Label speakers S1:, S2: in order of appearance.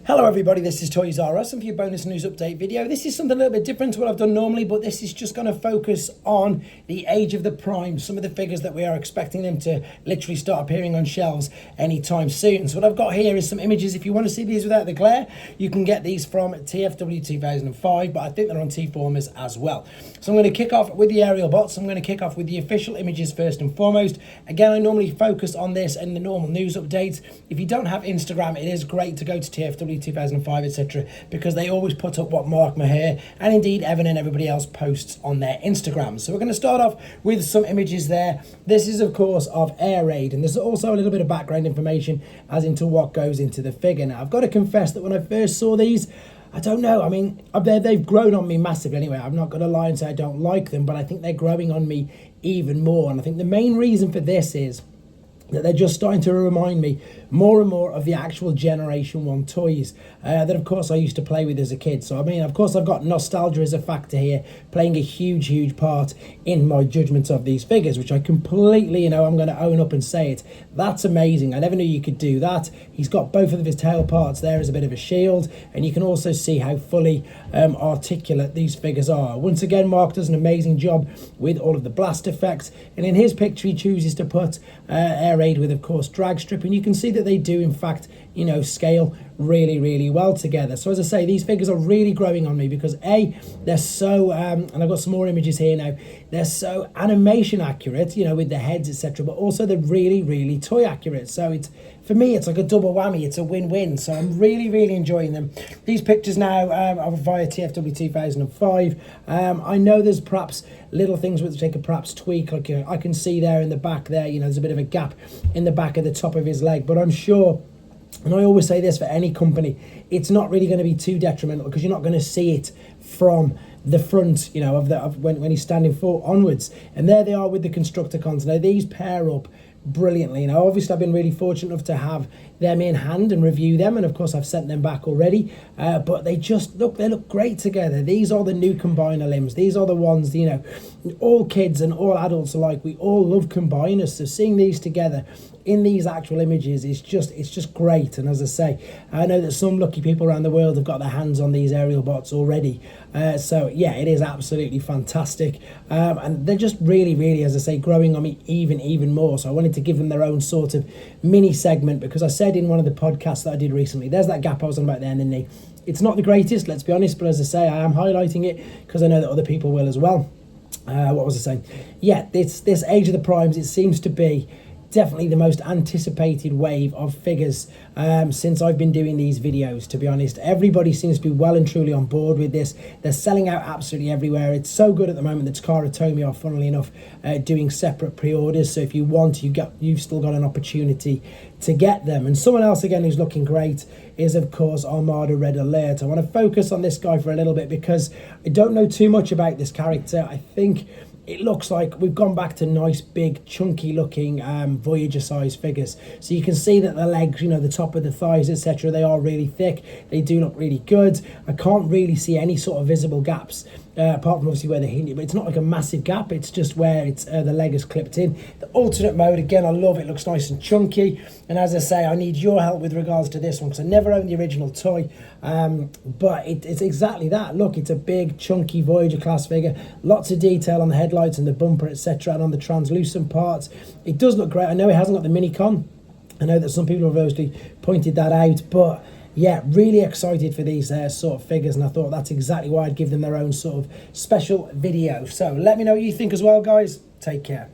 S1: Hello everybody, this is Toys R Us and for your bonus news update video. This is something a little bit different to what I've done normally, but this is just going to focus on the age of the prime, some of the figures that we are expecting them to literally start appearing on shelves anytime soon. So what I've got here is some images. If you want to see these without the glare, you can get these from TFW 2005, but I think they're on T-Formers as well. So I'm going to kick off with the aerial bots. I'm going to kick off with the official images first and foremost. Again, I normally focus on this in the normal news updates. If you don't have Instagram, it is great to go to TFW 2005, etc., because they always put up what Mark Maher and indeed Evan and everybody else posts on their Instagram. So we're going to start off with some images there. This is of course of Air Raid, and there's also a little bit of background information as into what goes into the figure. Now I've got to confess that when I first saw these, I don't know, I mean, they've grown on me massively anyway. I'm not going to lie and say I don't like them, but I think they're growing on me even more. And I think the main reason for this is that they're just starting to remind me more and more of the actual Generation 1 toys that of course I used to play with as a kid. So I mean, of course I've got nostalgia as a factor here playing a huge part in my judgment of these figures, which I completely, I'm going to own up and say it. That's amazing. I never knew you could do that. He's got both of his tail parts there as a bit of a shield, and you can also see how fully articulate these figures are. Once again, Mark does an amazing job with all of the blast effects, and in his picture he chooses to put Air Raid with of course drag strip, and you can see that they do in fact scale really well together. So as I say, these figures are really growing on me because A, they're so and I've got some more images here now, they're so animation accurate, with the heads, etc., but also they're really toy accurate. So it's, for me, it's like a double whammy. It's a win-win. So I'm really enjoying them. These pictures now are via TFW 2005. I know there's perhaps little things which they could perhaps tweak. Like I can see there in the back there, there's a bit of a gap in the back of the top of his leg, but I'm sure, and I always say this for any company, it's not really going to be too detrimental because you're not going to see it from the front, of when he's standing full onwards. And there they are with the Constructicons. Now these pair up brilliantly. Now obviously I've been really fortunate enough to have them in hand and review them, and of course I've sent them back already, but they just look great together. These are the new combiner limbs. These are the ones, all kids and all adults alike, we all love combiners. So seeing these together in these actual images is just great. And as I say, I know that some lucky people around the world have got their hands on these aerial bots already, so yeah, it is absolutely fantastic, and they're just really, as I say, growing on me even more. So I wanted to give them their own sort of mini segment, because I said in one of the podcasts that I did recently, there's that gap I was on about there in the knee. It's not the greatest, let's be honest, but as I say, I am highlighting it because I know that other people will as well. What was I saying? Yeah, this age of the primes, it seems to be definitely the most anticipated wave of figures since I've been doing these videos, to be honest. Everybody seems to be well and truly on board with this. They're selling out absolutely everywhere. It's so good at the moment that Takara Tomy are, funnily enough, doing separate pre-orders. So if you want, you've still got an opportunity to get them. And someone else again who's looking great is of course Armada Red Alert. I want to focus on this guy for a little bit because I don't know too much about this character. I think it looks like we've gone back to nice, big, chunky looking Voyager size figures. So you can see that the legs, the top of the thighs, etc., they are really thick. They do look really good. I can't really see any sort of visible gaps, apart from obviously where they're hinting, but it's not like a massive gap. It's just where it's the leg is clipped in. The alternate mode, again, I love it. Looks nice and chunky. And as I say, I need your help with regards to this one because I never owned the original toy, but it's exactly that. Look, it's a big, chunky Voyager class figure. Lots of detail on the headlights and the bumper, etc., and on the translucent parts. It does look great. I know it hasn't got the mini-con. I know that some people have obviously pointed that out, but yeah, really excited for these sort of figures, and I thought that's exactly why I'd give them their own sort of special video. So let me know what you think as well, guys. Take care.